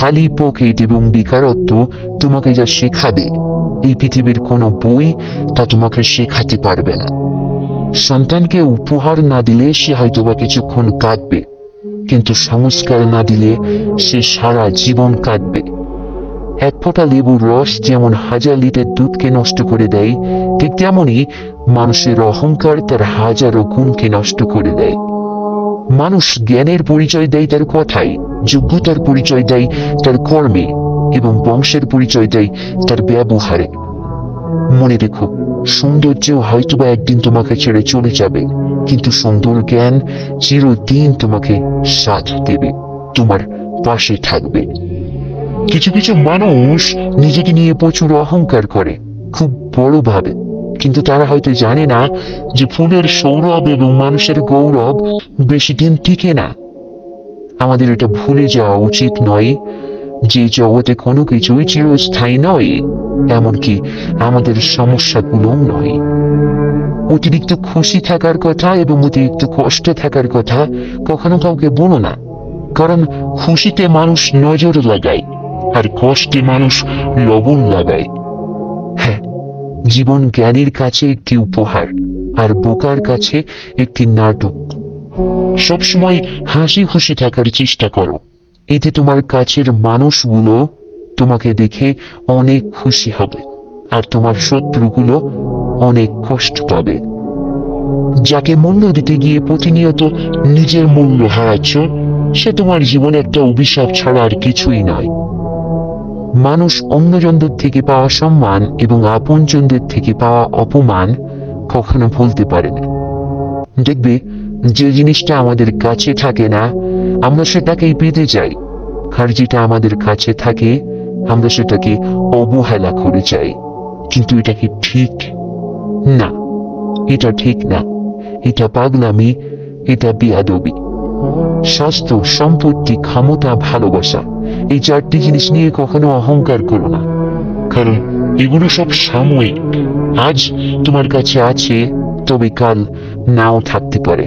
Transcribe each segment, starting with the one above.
খালি পকেট এবং বেকারত্ব তোমাকে যা শেখাবে, এই পৃথিবীর কোনো বই তা তোমাকে শেখাতে পারবে না। সন্তানকে উপহার না দিলে সে হয়তোবা কিছুক্ষণ কাঁদবে, কিন্তু সংস্কার না দিলে সে সারা জীবন কাঁদবে। এক ফোঁটা লেবুর রস যেমন হাজার লিটার দুধকে নষ্ট করে দেয়, ঠিক তেমনই মানুষের অহংকার তার হাজারো গুণকে নষ্ট করে দেয়। মানুষ জ্ঞানের পরিচয় দেয় তার কথায়, যোগ্যতার পরিচয় দেয় তার কর্মে, এবং বংশের পরিচয় দেয় তার ব্যবহারে। মনে রেখো, সৌন্দর্য হয়তোবা একদিন তোমাকে ছেড়ে চলে যাবে, কিন্তু সুন্দর জ্ঞান চিরদিন তোমাকে সাথ দেবে, তোমার পাশে থাকবে। কিছু কিছু মানুষ নিজেকে নিয়ে প্রচুর অহংকার করে, খুব বড় ভাবে, কিন্তু তারা হয়তো জানে না যে ফুলের সৌরভ এবং মানুষের গৌরব বেশি দিন টিকে না। আমাদের এটা ভুলে যাওয়া উচিত নয় যে জগতে কোনো কিছুই চিরস্থায়ী নয়, এমনকি আমাদের সমস্যাগুলোও নয়। অতিরিক্ত খুশি থাকার কথা এবং অতিরিক্ত কষ্ট থাকার কথা কখনো কাউকে বলো না, কারণ খুশিতে মানুষ নজর লাগায় আর কষ্টে মানুষ লবণ লাগায়। হ্যাঁ, জীবন জ্ঞানীর কাছে একটি উপহার, আর বোকার কাছে একটি নাটক। সবসময় হাসি খুশি থাকার চেষ্টা করো, এতে তোমার কাছের মানুষগুলো তোমাকে দেখে অনেক খুশি হবে, আর তোমার শত্রুগুলো অনেক কষ্ট পাবে। যাকে মূল্য দিতে গিয়ে প্রতিনিয়ত নিজের মূল্য হারাচ্ছ, সে তোমার জীবনে একটা অভিশাপ ছাড়া আর কিছুই নয়। মানুষ অন্যজনদের থেকে পাওয়া সম্মান এবং আপনজনদের থেকে পাওয়া অপমান কখনো ভুলতে পারে না। দেখবে, যে জিনিসটা আমাদের কাছে থাকে না আমরা সেটাকেই পেতে যাই, আর যেটা আমাদের কাছে থাকে আমরা সেটাকে অবহেলা করে যাই। কিন্তু এটা কি ঠিক? না, এটা ঠিক না। এটা পাগলামি, এটা বেয়াদবি। স্বাস্থ্য, সম্পত্তি, ক্ষমতা, ভালোবাসা, এই চারটি জিনিস নিয়ে কখনো অহংকার করো না, কারণ এগুলো সব সাময়িক। আজ তোমার কাছে আছে, তবে কাল নাও থাকতে পারে।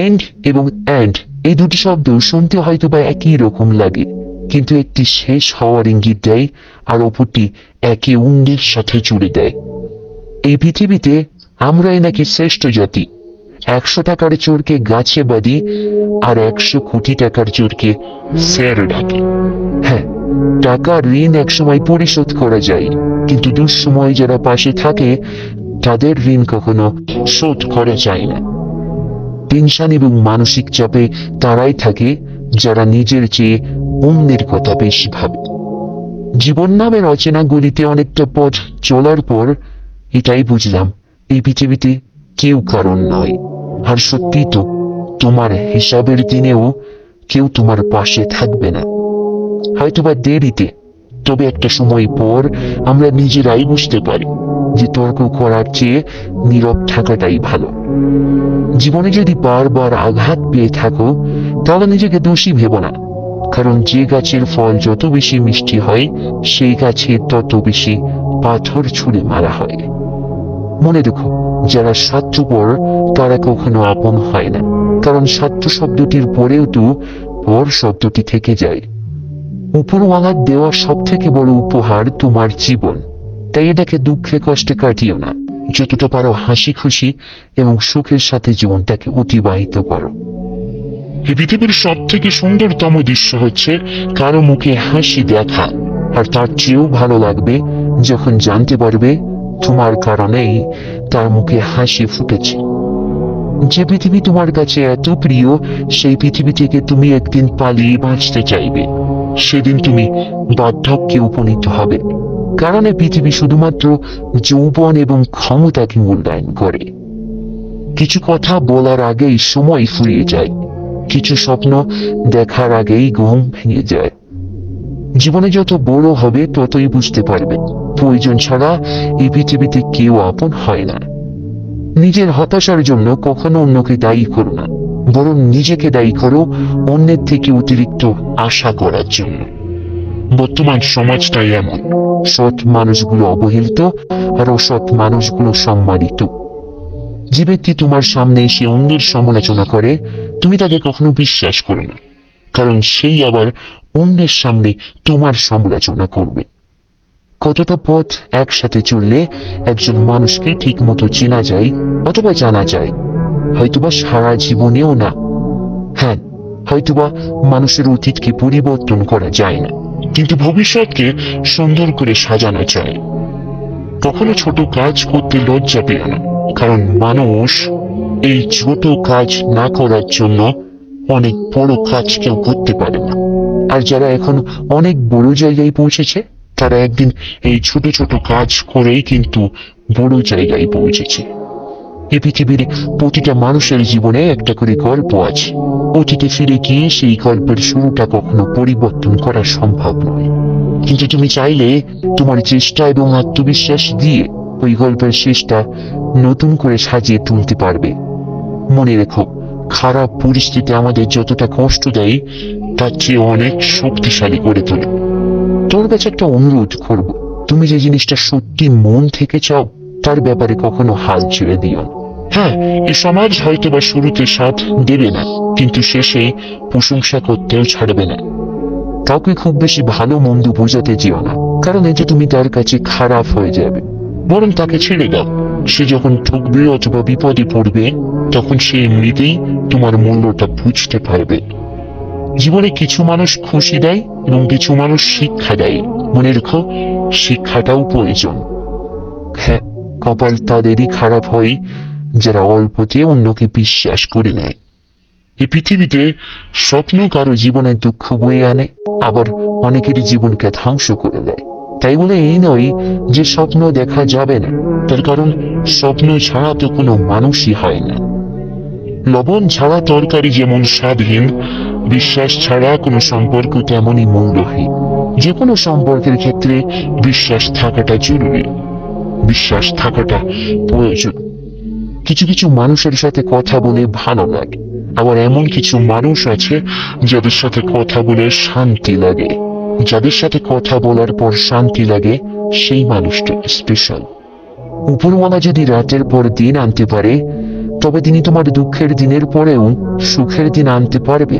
এন্ড এবং অ্যান্ড, এই দুটি শব্দ শুনতে হয়তো বা একই রকম লাগে, কিন্তু একটি শেষ হওয়ার ইঙ্গিত দেয় আর অপরটি একে অন্যের সাথে জুড়ে দেয়। এই পৃথিবীতে আমরাই নাকি শ্রেষ্ঠ জাতি। 100 টাকার চোরকে গাছে বাঁধি আর 100 কোটি টাকার চোরকে স্যার ডাকি। হ্যাঁ, টাকার ঋণ একসময় পরিশোধ করা যায়, কিন্তু দুঃসময় যারা পাশে থাকে তাদের ঋণ কখনো শোধ করা যায় না। টেনশন এবং মানসিক চাপে তারাই থাকে যারা নিজের চেয়ে অন্যের কথা বেশি ভাবে। জীবন নামের অচেনা গলিতে অনেকটা পথ চলার পর এটাই বুঝলাম, এই পৃথিবীতে কেউ কারণ নয়। আর সত্যি তো, তোমার হিসাবের দিনেও কেউ তোমার পাশে থাকবে না, হয়তোবা দেরিতে, তবে একটা সময় পর আমরা নিজেরাই বুঝতে পারি যে তর্ক করার চেয়ে নীরব থাকাটাই ভালো। জীবনে যদি বারবার আঘাত পেয়ে থাকো তাহলে নিজেকে দোষী ভেবো না, কারণ যে গাছের ফল যত বেশি মিষ্টি হয় সেই গাছে তত বেশি পাথর ছুঁড়ে মারা হয়। মনে রেখো, যারা স্বার্থপর তারা কখনো আপন হয় না, কারণ স্বার্থ শব্দটির পরেও তো পর শব্দটি থেকে যায়। উপরওয়ালার দেওয়া সব থেকে বড় উপহার তোমার জীবন, তাই এটাকে দুঃখে কষ্টে কাটিও না। যতটা পারো হাসি খুশি এবং সুখের সাথে জীবনটাকে অতিবাহিত করো। এই পৃথিবীর সব থেকে সুন্দরতম দৃশ্য হচ্ছে কারো মুখে হাসি দেখা, আর তার চেয়েও ভালো লাগবে যখন জানতে পারবে তোমার কারণেই তার মুখে হাসি ফুটেছে। যে পৃথিবী তোমার কাছে এত প্রিয়, সেই পৃথিবী থেকে তুমি একদিন পালিয়ে বাঁচতে চাইবে। সেদিন তুমি বার্ধক্যে উপনীত হবে, কারণ এই পৃথিবী শুধুমাত্র যৌবন এবং ক্ষমতাকে মূল্যায়ন করে। কিছু কথা বলার আগেই সময় ফুরিয়ে যায়, কিছু স্বপ্ন দেখার আগেই ঘুম ভেঙে যায়। জীবনে যত বড় হবে ততই বুঝতে পারবে, প্রয়োজন ছাড়া এই পৃথিবীতে কেউ আপন হয় না। নিজের হতাশার জন্য কখনো অন্যকে দায়ী করো না, বরং নিজেকে দায়ী করো অন্যের থেকে অতিরিক্ত আশা করার জন্য। বর্তমান সমাজটাই এমন, সৎ মানুষগুলো অবহেলিত আর অসৎ মানুষগুলো সম্মানিত। যে ব্যক্তি তোমার সামনে এসে অন্যের সমালোচনা করে তুমি তাকে কখনো বিশ্বাস করো না, কারণ সেই আবার অন্যের সামনে তোমার সমালোচনা করবে। কতটা পথ একসাথে চললে একজন মানুষকে ঠিক মতো চেনা যায় অথবা জানা যায়? হয়তোবা সারা জীবনেও না। হ্যাঁ, হয়তোবা মানুষের অতীতকে পরিবর্তন করা যায় না, কিন্তু ভবিষ্যৎকে সুন্দর করে সাজানো যায়। কখনো ছোট কাজ করতে লজ্জা পেও না, কারণ মানুষ এই ছোট কাজ না করার জন্য অনেক বড় কাজ কেউ করতে পারে না। আর যারা এখন অনেক বড় জায়গায় পৌঁছেছে, তারা একদিন এই ছোট ছোট কাজ করেই কিন্তু বড় জায়গায় পৌঁছেছে। এই পৃথিবীর প্রতিটা মানুষের জীবনে একটা করে গল্প আছে। অতীতে ফিরে গিয়ে সেই গল্পের শুরুটা কখনো পরিবর্তন করা সম্ভব নয়, কিন্তু তুমি চাইলে তোমার চেষ্টা এবং আত্মবিশ্বাস দিয়ে ওই গল্পের শেষটা নতুন করে সাজিয়ে তুলতে পারবে। মনে রেখো, খারাপ পরিস্থিতি আমাদের যতটা কষ্ট দেয় তার চেয়ে অনেক শক্তিশালী করে তোলে। তোর কাছে একটা অনুরোধ করব, তুমি যে জিনিসটা সত্যি মন থেকে চাও তার ব্যাপারে কখনো হাল ছেড়ে দিও না। হ্যাঁ, এই সমাজ হয়তো বা শুরুতে সাথ দেবে না, কিন্তু শেষে প্রশংসা করতেও ছাড়বে না। কাউকে খুব বেশি ভালো মন্দ বোঝাতে যেও না, কারণ এতে তুমি তার কাছে খারাপ হয়ে যাবে। বরং তাকে ছেড়ে দাও। সে যখন ঠকবে অথবা বিপদে পড়বে, তখন সে এমনিতেই তোমার মূল্যটা বুঝতে পারবে। জীবনে কিছু মানুষ খুশি দেয় এবং কিছু মানুষ শিক্ষা দেয়। মনে রেখো, শিক্ষাটাও প্রয়োজন। হ্যাঁ, কপাল তাদেরই খারাপ হয় যারা অল্পতে অন্যকে বিশ্বাস করে নেয়। এই পৃথিবীতে স্বপ্ন কারো জীবনে দুঃখ বয়ে আনে, আবার অনেকেরই জীবনকে ধ্বংস করে দেয়। তাই বলে এই নয় যে স্বপ্ন দেখা যাবে না, তার কারণ স্বপ্ন ছাড়া তো কোনো মানুষই হয় না। লবণ ছাড়া তরকারি যেমন স্বাদহীন, বিশ্বাস ছাড়া কোনো সম্পর্ক তেমনই মূল্যহীন। যে কোনো সম্পর্কের ক্ষেত্রে বিশ্বাস থাকাটা জরুরি, বিশ্বাস থাকাটা প্রয়োজন। কিছু কিছু মানুষের সাথে কথা বলে ভালো লাগে, আবার এমন কিছু মানুষ আছে যাদের সাথে কথা বলে শান্তি লাগে। যাদের সাথে কথা বলার পর শান্তি লাগে, সেই মানুষটা স্পেশাল। উপরওয়ালা যদি রাতের পর দিন আনতে পারে, তবে তিনি তোমার দুঃখের দিনের পরেও সুখের দিন আনতে পারবে।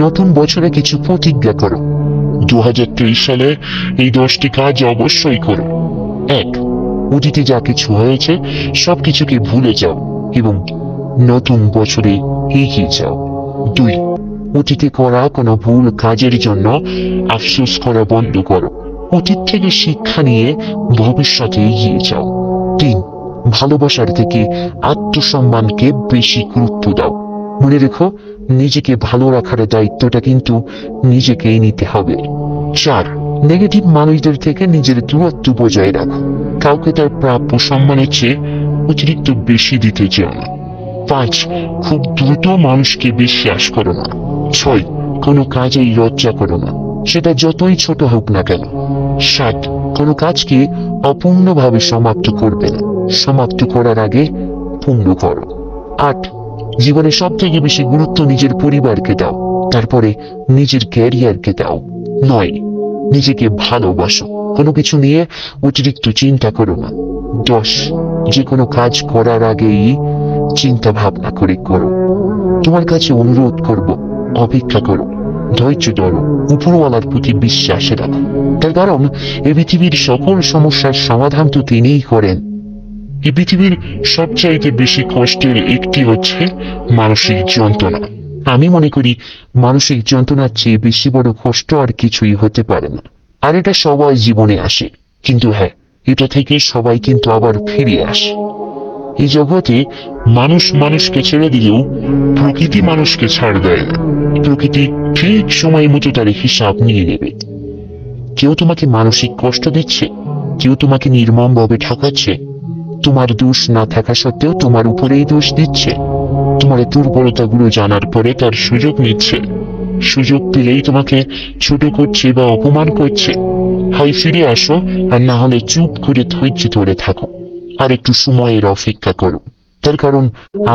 নতুন বছরে কিছু প্রতিজ্ঞা করো। 2023 সালে এই 10টি কাজ অবশ্যই করো। 1, অতীতে যা কিছু হয়েছে সবকিছুকে ভুলে যাও এবং নতুন বছরে এগিয়ে যাও। 2, অতীতে করা কোনো ভুল কাজের জন্য আফসোস করা বন্ধ করো। অতীত থেকে শিক্ষা নিয়ে ভবিষ্যতে এগিয়ে যাও। 3, ভালোবাসার থেকে আত্মসম্মানকে বেশি গুরুত্ব দাও। মনে রেখো, নিজেকে ভালো রাখার দায়িত্বটা কিন্তু নিজেকেই নিতে হবে। 4, নেগেটিভ মানুষদের থেকে নিজের দূরত্ব বজায় রাখো। কাউকে তার প্রাপ্য সম্মানের চেয়ে অতিরিক্ত বেশি দিতে যেও না। 5, খুব দ্রুত মানুষকে বিশ্বাস করো না। 6, কোনো কাজেই লজ্জা করো না, সেটা যতই ছোট হোক না কেন। 7, কোনো কাজকে অপূর্ণভাবে সমাপ্ত করবে না, সমাপ্ত করার আগে পূর্ণ করো। 8, জীবনে সব থেকে বেশি গুরুত্ব নিজের পরিবারকে দাও, তারপরে নিজের ক্যারিয়ারকে দাও। 9, নিজেকে ভালোবাসো, কোনো কিছু নিয়ে অতিরিক্ত চিন্তা করো না। 10, যে কোনো কাজ করার আগেই চিন্তা ভাবনা করে করো। তোমার কাছে অনুরোধ করব, অপেক্ষা করো, ধৈর্য ধরো, উপরওয়ালার প্রতি বিশ্বাস রাখো। তার কারণ এই পৃথিবীর সকল সমস্যার সমাধান তো তিনিই করেন। এই পৃথিবীর সবচাইতে বেশি কষ্টের একটি হচ্ছে মানসিক যন্ত্রণা। আমি মনে করি মানসিক যন্ত্রণার চেয়ে বেশি বড় কষ্ট আর কিছুই হতে পারে না। আর এটা সবাই জীবনে আসে, কিন্তু হ্যাঁ, এটা থেকে সবাই কিন্তু আবার ফিরে আসে। এই জগতে মানুষ মানুষকে ছেড়ে দিলেও প্রকৃতি মানুষকে ছাড় দেয় না। প্রকৃতি ঠিক সময় মতো তার হিসাব নিয়ে নেবে। কেউ তোমাকে মানসিক কষ্ট দিচ্ছে, কেউ তোমাকে নির্মমভাবে ঠকাচ্ছে, তোমার দোষ না থাকা সত্ত্বেও তোমার উপরেই দোষ দিচ্ছে। তোমার দুর্বলতাগুলো জানার পরে তার সুযোগ নিচ্ছে। সুযোগ পেলেই তোমাকে ছোট করছে বা অপমান করছে। হয় ফিরে আসো, আর না হলে চুপ করে ধৈর্য ধরে থাকো আর একটু সময়ের অপেক্ষা করো। তার কারণ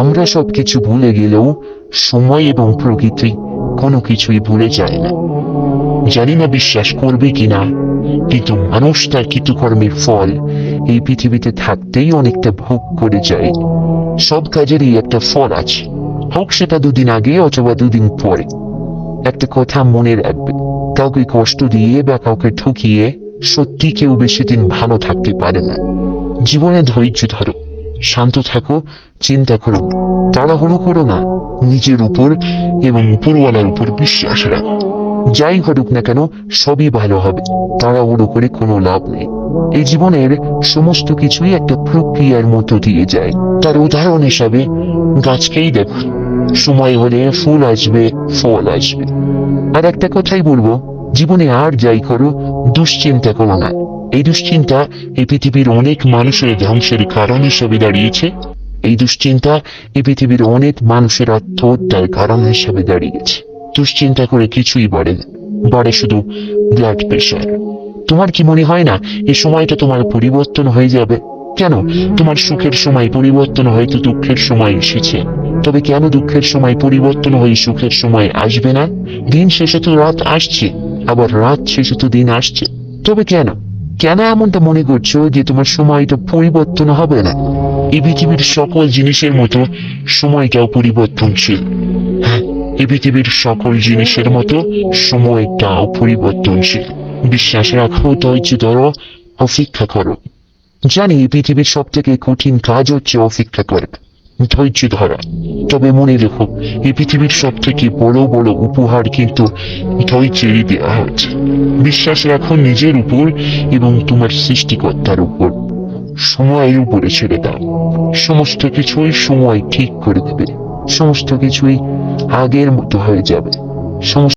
আমরা সবকিছু ভুলে গেলেও সময় এবং প্রকৃতি কোনো কিছুই ভুলে যায় না। জানি না বিশ্বাস করবে কিনা, কিন্তু মানুষ তার কৃতকর্মের ফল এই পৃথিবীতে থাকতেই অনেকটা ভোগ করে যায়। সব কাজেরই একটা ফল আছে, হোক সেটা 2 দিন আগে অথবা 2 দিন পরে। একটা কথা মনে রাখবে, কাউকে কষ্ট দিয়ে বা কাউকে ঠকিয়ে সত্যি কেউ বেশি দিন ভালো থাকতে পারে না। জীবনে ধৈর্য ধরো, শান্ত থাকো, চিন্তা করো, তাড়াহুড়ো করো না, নিজের উপর এবং উপরওয়ালার উপর বিশ্বাস রাখো। যাই ঘটুক না কেন সবই ভালো হবে, তাড়াহুড়ো করে কোনো লাভ নেই। এই জীবনের সমস্ত কিছুই একটা প্রক্রিয়ার মধ্য দিয়ে যায়। তার উদাহরণ হিসাবে গাছকেই দেখো, সময় হলে ফুল আসবে, ফল আসবে। আর একটা কথাই বলবো, জীবনে আর যাই করো দুশ্চিন্তা করো না। এই দুশ্চিন্তা এই পৃথিবীর অনেক মানুষের ধ্বংসের কারণ হিসেবে দাঁড়িয়েছে। এই দুশ্চিন্তা এই পৃথিবীর অনেক মানুষের আত্মহত্যার কারণ হিসেবে দাঁড়িয়েছে। দুশ্চিন্তা করে কিছুই বাড়ে না, বাড়ে শুধু ব্লাড প্রেশার। তোমার কি মনে হয় না এই সময়টা তোমার পরিবর্তন হয়ে যাবে? কেন? তোমার সুখের সময় পরিবর্তন হয়তো দুঃখের সময় এসেছে, তবে কেন দুঃখের সময় পরিবর্তন হয়ে সুখের সময় আসবে না? দিন শেষে তো রাত আসছে, আবার রাত শেষে তো দিন আসছে, তবে কেন? কেন এমনটা মনে করছো যে তোমার সময়টা পরিবর্তন হবে না? এই পৃথিবীর সকল জিনিসের মতো সময়টাও পরিবর্তনশীল। হ্যাঁ, এই পৃথিবীর সকল জিনিসের মতো সময়টাও পরিবর্তনশীল। বিশ্বাস রাখো, ধৈর্য ধরো, অপেক্ষা করো। জানি এই পৃথিবীর সব থেকে কঠিন কাজ হচ্ছে অপেক্ষা করা, ধৈর্য ধরা। তবে মনে রেখো, এই পৃথিবীর সব থেকে বড় বড় উপহার কিন্তু ধৈর্যেরই দেওয়া হচ্ছে। বিশ্বাস রাখো নিজের উপর এবং তোমার সৃষ্টিকর্তার উপর। সময়ের উপরে ছেড়ে দাও, সমস্ত কিছুই সময় ঠিক করে দেবে। সমস্ত কিছুই আগের মতো হয়ে যাবে। সমস্ত